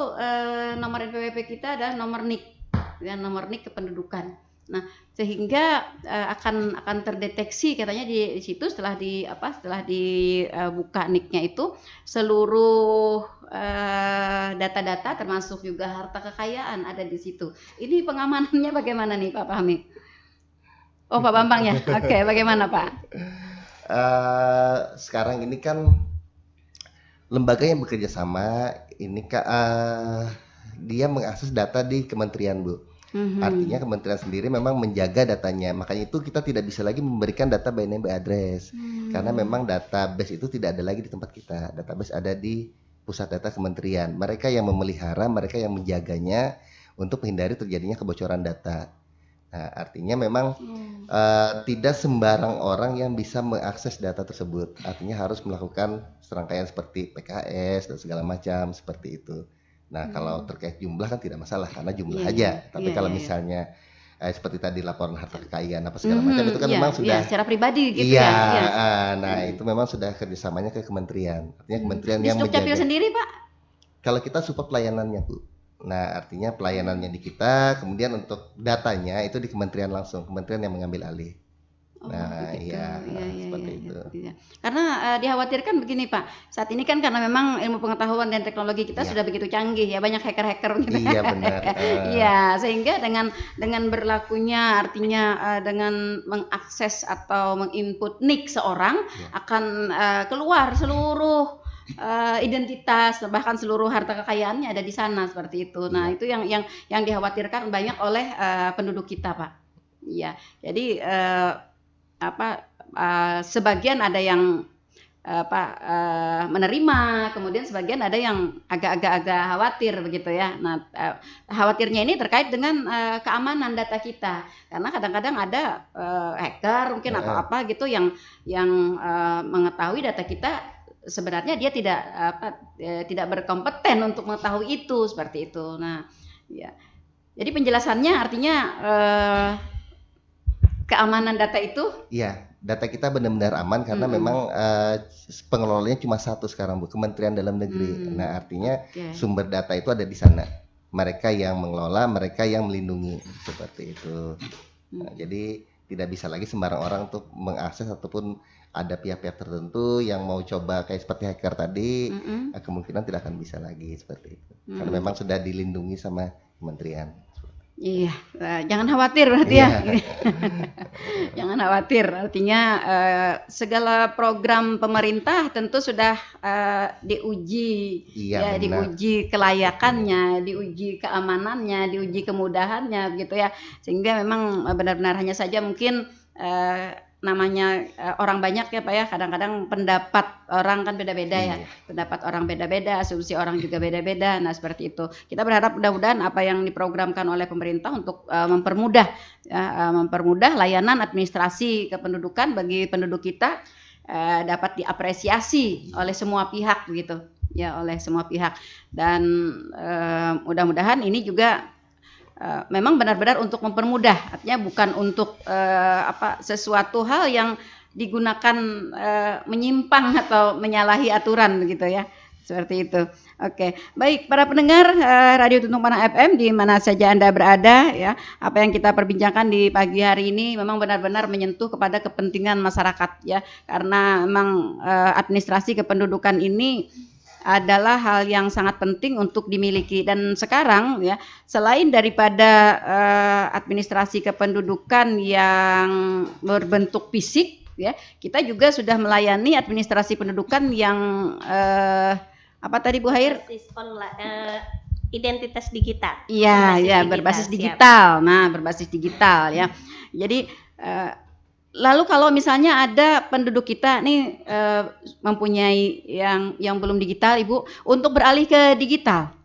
nomor NPWP kita adalah nomor NIK. Nomor NIK kependudukan. Nah, sehingga akan terdeteksi katanya di situ setelah dibuka NIK-nya itu seluruh data-data termasuk juga harta kekayaan ada di situ. Ini pengamanannya bagaimana nih Pak Fahmi? Oh Pak Bambang ya. Oke, bagaimana Pak? Sekarang ini kan lembaga yang bekerja sama ini dia mengakses data di kementerian Bu. Artinya kementerian sendiri memang menjaga datanya. Makanya itu kita tidak bisa lagi memberikan data by name by address. Karena memang database itu tidak ada lagi di tempat kita. Database ada di pusat data kementerian. Mereka yang memelihara, mereka yang menjaganya untuk menghindari terjadinya kebocoran data. Nah, artinya memang tidak sembarang orang yang bisa mengakses data tersebut. Artinya harus melakukan serangkaian seperti PKS dan segala macam seperti itu. Nah, kalau terkait jumlah kan tidak masalah karena jumlah aja. Tapi kalau misalnya seperti tadi laporan harta kekayaan apa segala macam itu kan memang sudah secara pribadi gitu iya, ya. nah itu memang sudah kerjasamanya ke kementerian. Artinya kementerian yang Di Dukcapil menjaga. sendiri Pak? Kalau kita support pelayanannya Bu. Nah artinya pelayanannya di kita, kemudian untuk datanya itu di kementerian langsung, kementerian yang mengambil alih. Nah iya, seperti itu. Iya. Karena dikhawatirkan begini Pak, saat ini kan karena memang ilmu pengetahuan dan teknologi kita sudah begitu canggih ya, banyak hacker-hacker gitu. Iya benar. Iya, sehingga dengan berlakunya artinya dengan mengakses atau menginput nick seorang akan keluar seluruh identitas bahkan seluruh harta kekayaannya ada di sana seperti itu. Nah, itu yang dikhawatirkan banyak oleh penduduk kita, Pak. Iya. Jadi sebagian ada yang menerima, kemudian sebagian ada yang agak khawatir begitu ya. Nah, khawatirnya ini terkait dengan keamanan data kita, karena kadang-kadang ada hacker mungkin atau apa gitu yang mengetahui data kita, sebenarnya dia tidak berkompeten untuk mengetahui itu seperti itu. Nah, ya. Jadi penjelasannya artinya keamanan data itu? Iya, data kita benar-benar aman karena memang pengelolanya cuma satu sekarang Bu, Kementerian Dalam Negeri. Nah artinya sumber data itu ada di sana. Mereka yang mengelola, mereka yang melindungi seperti itu. Nah, jadi tidak bisa lagi sembarang orang untuk mengakses ataupun ada pihak-pihak tertentu yang mau coba kayak seperti hacker tadi, kemungkinan tidak akan bisa lagi seperti itu. Karena memang sudah dilindungi sama kementerian. Iya, jangan khawatir berarti ya. Jangan khawatir, artinya segala program pemerintah tentu sudah diuji, diuji kelayakannya, diuji keamanannya, diuji kemudahannya, gitu ya. Sehingga memang benar-benar hanya saja mungkin namanya orang banyak ya Pak ya, kadang-kadang pendapat orang kan beda-beda ya, pendapat orang beda-beda, asumsi orang juga beda-beda. Nah seperti itu, kita berharap mudah-mudahan apa yang diprogramkan oleh pemerintah untuk mempermudah layanan administrasi kependudukan bagi penduduk kita dapat diapresiasi oleh semua pihak begitu ya, oleh semua pihak. Dan mudah-mudahan ini juga memang benar-benar untuk mempermudah, artinya bukan untuk sesuatu hal yang digunakan menyimpang atau menyalahi aturan begitu ya, seperti itu. Oke, baik para pendengar Radio Tuntung Panah FM di mana saja Anda berada ya, apa yang kita perbincangkan di pagi hari ini memang benar-benar menyentuh kepada kepentingan masyarakat ya, karena memang administrasi kependudukan ini adalah hal yang sangat penting untuk dimiliki. Dan sekarang ya, selain daripada administrasi kependudukan yang berbentuk fisik ya, kita juga sudah melayani administrasi pendudukan yang apa tadi Bu Hair? Identitas digital. Iya, ya, berbasis digital. Nah, berbasis digital ya. Jadi lalu kalau misalnya ada penduduk kita nih mempunyai yang belum digital, Ibu, untuk beralih ke digital.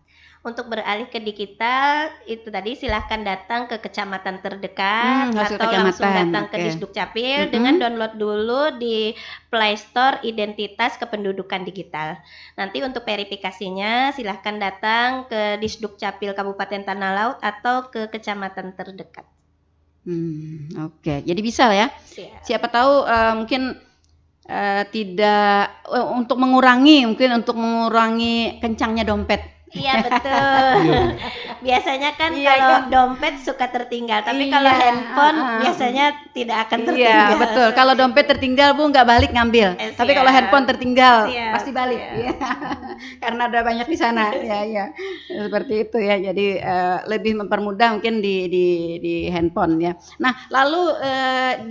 Untuk beralih ke digital itu tadi silahkan datang ke kecamatan terdekat atau langsung datang ke Disdukcapil dengan download dulu di Play Store Identitas Kependudukan Digital. Nanti untuk verifikasinya silahkan datang ke Disdukcapil Kabupaten Tanah Laut atau ke kecamatan terdekat. Oke, jadi bisa ya. Siapa tahu mungkin tidak untuk mengurangi kencangnya dompet. Iya betul. Biasanya kan kalau dompet suka tertinggal, tapi kalau handphone biasanya tidak akan tertinggal. Iya betul. Kalau dompet tertinggal Bu nggak balik ngambil, tapi kalau handphone tertinggal pasti balik. Ya. Karena ada banyak di sana. Ya. Seperti itu ya. Jadi lebih mempermudah mungkin di handphone ya. Nah lalu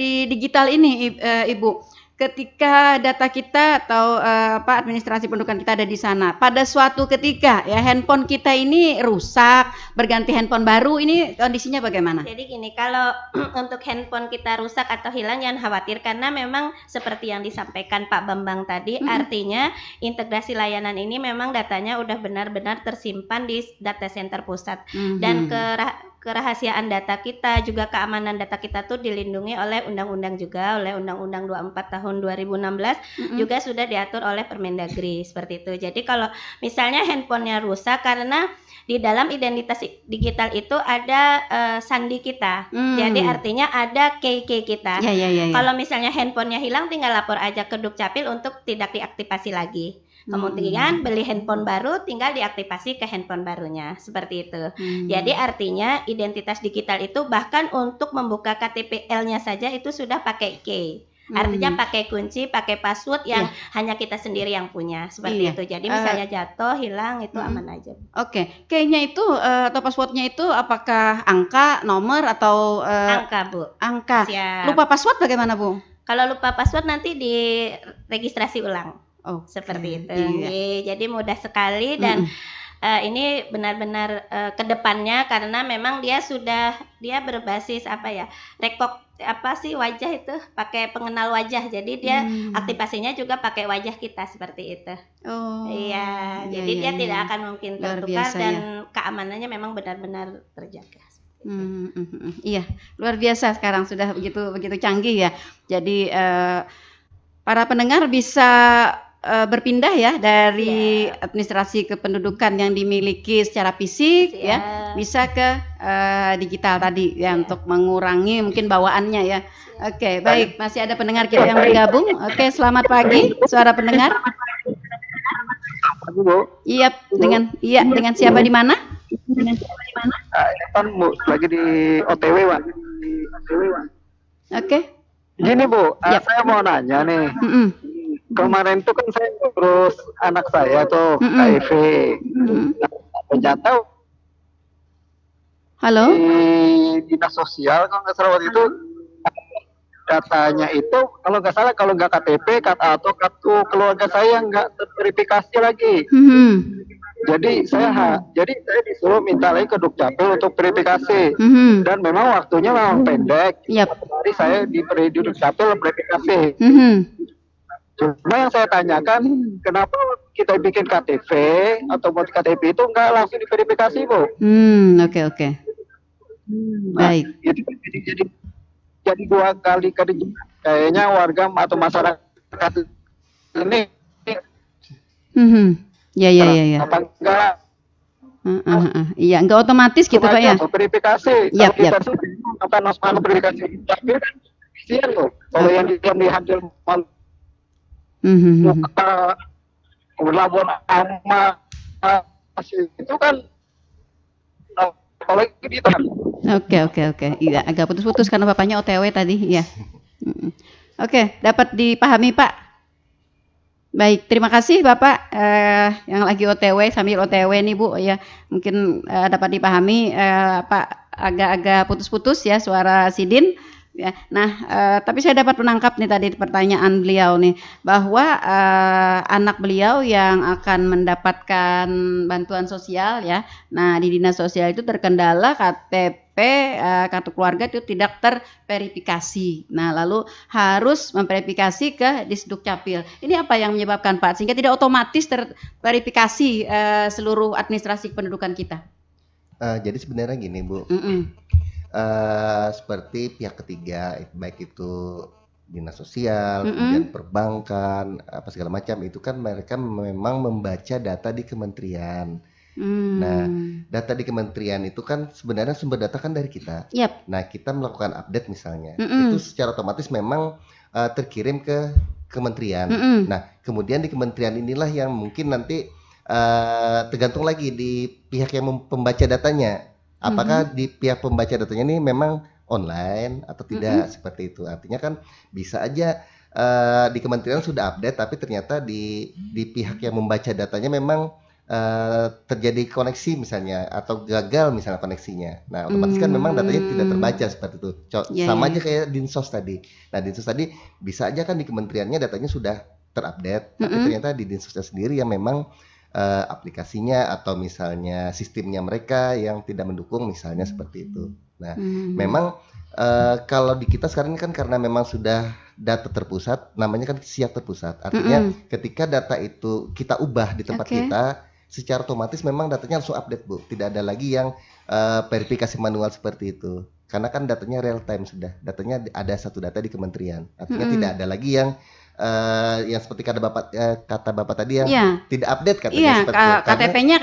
di digital ini Ibu, ketika data kita atau administrasi pendudukan kita ada di sana, pada suatu ketika ya handphone kita ini rusak, berganti handphone baru, ini kondisinya bagaimana? Jadi gini, kalau untuk handphone kita rusak atau hilang jangan khawatir, karena memang seperti yang disampaikan Pak Bambang tadi, artinya integrasi layanan ini memang datanya udah benar-benar tersimpan di data center pusat dan kerahasiaan data kita, juga keamanan data kita tuh dilindungi oleh undang-undang juga, oleh Undang-Undang 24 tahun 2016 juga sudah diatur oleh Permendagri seperti itu. Jadi kalau misalnya handphonenya rusak karena di dalam identitas digital itu ada sandi kita. Jadi artinya ada KK kita. Ya. Kalau misalnya handphonenya hilang tinggal lapor aja ke Dukcapil untuk tidak diaktifasi lagi. Kemudian beli handphone baru tinggal diaktifasi ke handphone barunya seperti itu. Jadi artinya identitas digital itu bahkan untuk membuka KTP-L-nya saja itu sudah pakai K. Artinya pakai kunci, pakai password yang hanya kita sendiri yang punya seperti itu. Jadi misalnya jatuh, hilang itu aman aja. Oke, K-nya itu atau passwordnya itu apakah angka, nomor atau Angka, Bu. angka? Siap. Lupa password bagaimana, Bu? Kalau lupa password nanti diregistrasi ulang. Seperti itu. Iya. Jadi mudah sekali dan ini benar-benar kedepannya karena memang dia berbasis wajah itu pakai pengenal wajah. Jadi dia aktivasinya juga pakai wajah kita seperti itu. Iya. Jadi dia tidak akan mungkin tertukar dan keamanannya memang benar-benar terjaga. Iya, luar biasa sekarang sudah begitu canggih ya. Jadi para pendengar bisa berpindah ya dari administrasi kependudukan yang dimiliki secara fisik ya bisa ke digital tadi ya untuk mengurangi mungkin bawaannya ya. Oke, baik, masih ada pendengar kita yang bergabung. Oke, selamat pagi suara pendengar. Iya, dengan siapa di mana? Kan Bu, lagi di OTW, Pak. Oke. Gini Bu, saya mau nanya nih. Kemarin tuh kan saya ngurus anak saya tuh HIV. Ternyata Halo. di dinas sosial kalau nggak salah waktu itu datanya itu kalau nggak KTP atau kartu keluarga saya nggak terverifikasi lagi. Jadi saya disuruh minta lagi ke Dukcapil untuk verifikasi. Dan memang waktunya memang pendek. Hari saya diberi Dukcapil verifikasi. Cuma yang saya tanyakan, kenapa kita bikin KTP atau buat KTP itu nggak langsung diverifikasi, Bu? Oke. Baik. Jadi 2 kali kerja. Kayaknya warga atau masyarakat ini. Ya. Apa enggak? Iya, enggak otomatis gitu Pak ya. Verifikasi. Kita tuh apa harus verifikasi. Tapi kan kesian loh. Kalau yang diambil buka Labuan Amat itu kan apalagi di tangan. Oke. Iya, agak putus-putus karena bapaknya OTW tadi, ya. Oke, dapat dipahami Pak. Baik, terima kasih Bapak yang lagi OTW sambil OTW nih Bu ya. Mungkin dapat dipahami Pak agak-agak putus-putus ya suara Sidin. Ya, tapi saya dapat menangkap nih tadi pertanyaan beliau nih bahwa anak beliau yang akan mendapatkan bantuan sosial ya. Nah, di dinas sosial itu terkendala KTP kartu keluarga itu tidak terverifikasi. Nah, lalu harus memverifikasi ke Disdukcapil. Ini apa yang menyebabkan Pak sehingga tidak otomatis terverifikasi seluruh administrasi kependudukan kita? Jadi sebenarnya gini Bu. Seperti pihak ketiga, baik itu dinas sosial, kemudian perbankan, apa segala macam itu kan mereka memang membaca data di kementerian. Nah, data di kementerian itu kan sebenarnya sumber data kan dari kita. Nah, kita melakukan update misalnya, itu secara otomatis memang terkirim ke kementerian. Nah, kemudian di kementerian inilah yang mungkin nanti tergantung lagi di pihak yang pembaca datanya. Apakah di pihak pembaca datanya ini memang online atau tidak seperti itu. Artinya kan bisa aja di kementerian sudah update tapi ternyata di pihak yang membaca datanya memang terjadi koneksi misalnya atau gagal misalnya koneksinya. Nah, otomatis kan memang datanya tidak terbaca seperti itu. Sama aja kayak Dinsos tadi. Nah, Dinsos tadi bisa aja kan di kementeriannya datanya sudah terupdate tapi ternyata di Dinsosnya sendiri yang memang aplikasinya atau misalnya sistemnya mereka yang tidak mendukung misalnya seperti itu. Nah, memang kalau di kita sekarang ini kan karena memang sudah data terpusat, namanya kan siap terpusat. Artinya ketika data itu kita ubah di tempat kita, secara otomatis memang datanya langsung update Bu. Tidak ada lagi yang verifikasi manual seperti itu. Karena kan datanya real time sudah. Datanya ada satu data di kementerian. Artinya tidak ada lagi yang seperti kata Bapak tadi yang tidak update katanya Iya, seperti itu. KTP-nya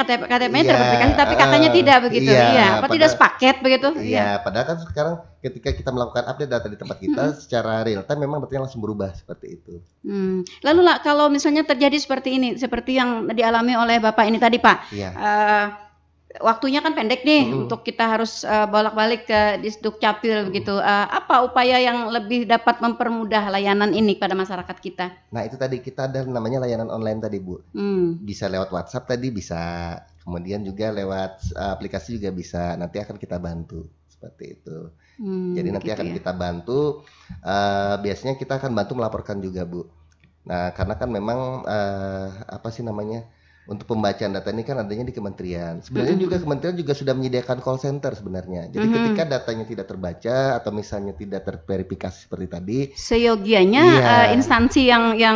terverifikasi tapi kakaknya tidak begitu. Iya, apa tidak sepaket begitu? Iya, padahal kan sekarang ketika kita melakukan update data di tempat kita secara real time memang datanya langsung berubah seperti itu. Lalu lah, kalau misalnya terjadi seperti ini, seperti yang dialami oleh Bapak ini tadi Pak, Iya. waktunya kan pendek nih untuk kita harus bolak-balik ke Disduk Capil begitu. Apa upaya yang lebih dapat mempermudah layanan ini pada masyarakat kita? Nah itu tadi kita ada namanya layanan online tadi Bu. Bisa lewat WhatsApp tadi bisa, kemudian juga lewat aplikasi juga bisa. Nanti akan kita bantu seperti itu. Jadi nanti akan kita bantu. Biasanya kita akan bantu melaporkan juga Bu. Nah karena kan memang apa sih namanya? Untuk pembacaan data ini kan adanya di kementerian. Sebenarnya juga kementerian juga sudah menyediakan call center sebenarnya. Jadi ketika datanya tidak terbaca atau misalnya tidak terverifikasi seperti tadi, seyogianya instansi yang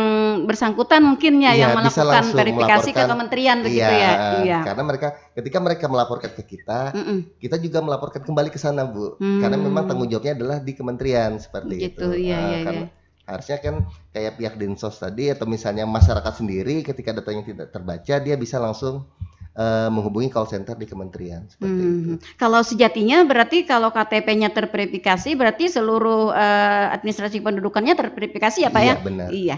bersangkutan mungkin yang melakukan verifikasi ke kementerian begitu ya. Iya. Karena ketika mereka melaporkan ke kita, kita juga melaporkan kembali ke sana Bu. Karena memang tanggung jawabnya adalah di kementerian seperti itu. Karena harusnya kan kayak pihak Dinsos tadi atau misalnya masyarakat sendiri ketika datanya tidak terbaca dia bisa langsung menghubungi call center di kementerian seperti itu. Kalau sejatinya berarti kalau KTP-nya terverifikasi berarti seluruh administrasi pendudukannya terverifikasi ya Pak ya? Benar. Iya.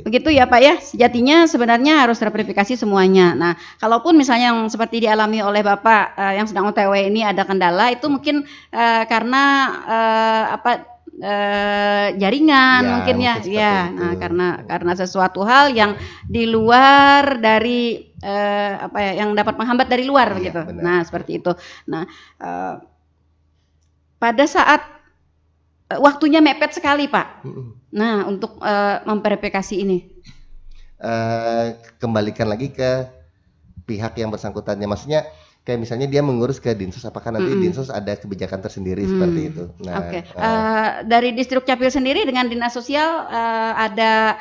Begitu ya Pak ya. Sejatinya sebenarnya harus terverifikasi semuanya. Nah, kalaupun misalnya yang seperti dialami oleh Bapak yang sedang OTW ini ada kendala itu mungkin karena jaringan mungkin ya. Nah, karena sesuatu hal yang di luar dari yang dapat menghambat dari luar gitu. Benar. Nah, seperti itu. Nah, pada saat waktunya mepet sekali, Pak. Nah, untuk memverifikasi ini. Kembalikan lagi ke pihak yang bersangkutannya. Maksudnya kayak misalnya dia mengurus ke Dinsos, apakah nanti Dinsos ada kebijakan tersendiri seperti itu. Nah, dari Distrik Capil sendiri dengan Dinas Sosial ada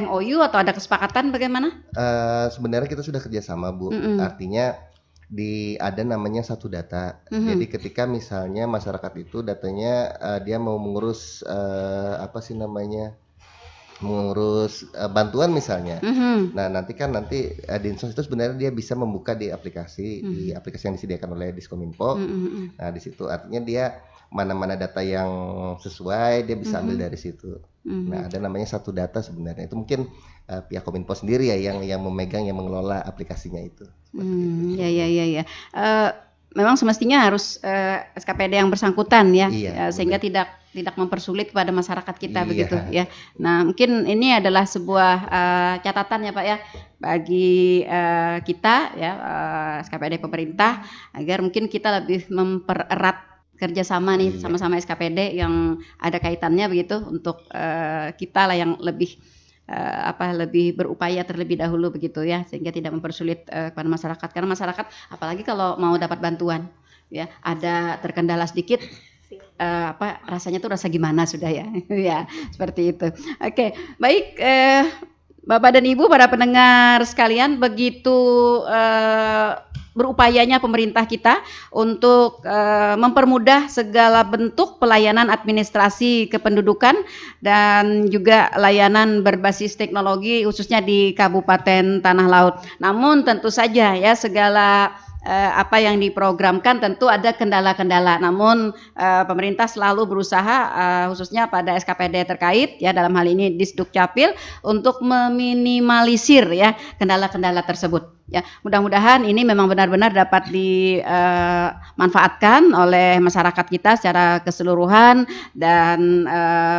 MOU atau ada kesepakatan bagaimana? Sebenarnya kita sudah kerjasama Bu. Artinya ada namanya satu data. Jadi ketika misalnya masyarakat itu datanya dia mau mengurus mengurus bantuan misalnya. Nah nanti Dinsos itu sebenarnya dia bisa membuka di aplikasi yang disediakan oleh Diskominfo. Nah di situ artinya dia mana-mana data yang sesuai dia bisa ambil dari situ. Nah ada namanya satu data sebenarnya itu mungkin pihak Kominfo sendiri ya yang memegang yang mengelola aplikasinya itu. Ya. Memang semestinya harus SKPD yang bersangkutan ya, sehingga tidak mempersulit kepada masyarakat kita begitu ya. Nah mungkin ini adalah sebuah catatan ya Pak ya bagi kita ya SKPD pemerintah agar mungkin kita lebih mempererat kerjasama nih sama-sama SKPD yang ada kaitannya begitu untuk kita lah yang lebih lebih berupaya terlebih dahulu begitu ya sehingga tidak mempersulit kepada masyarakat karena masyarakat apalagi kalau mau dapat bantuan ya ada terkendala sedikit rasanya tuh rasa gimana sudah ya ya seperti itu. Oke, baik Bapak dan Ibu para pendengar sekalian begitu berupayanya pemerintah kita untuk mempermudah segala bentuk pelayanan administrasi kependudukan dan juga layanan berbasis teknologi khususnya di Kabupaten Tanah Laut. Namun tentu saja ya segala apa yang diprogramkan tentu ada kendala-kendala. Namun pemerintah selalu berusaha khususnya pada SKPD terkait ya dalam hal ini Disduk Capil untuk meminimalisir ya kendala-kendala tersebut. Ya, mudah-mudahan ini memang benar-benar dapat dimanfaatkan oleh masyarakat kita secara keseluruhan dan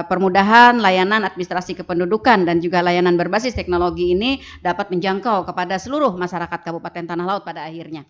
permudahan layanan administrasi kependudukan dan juga layanan berbasis teknologi ini dapat menjangkau kepada seluruh masyarakat Kabupaten Tanah Laut pada akhirnya.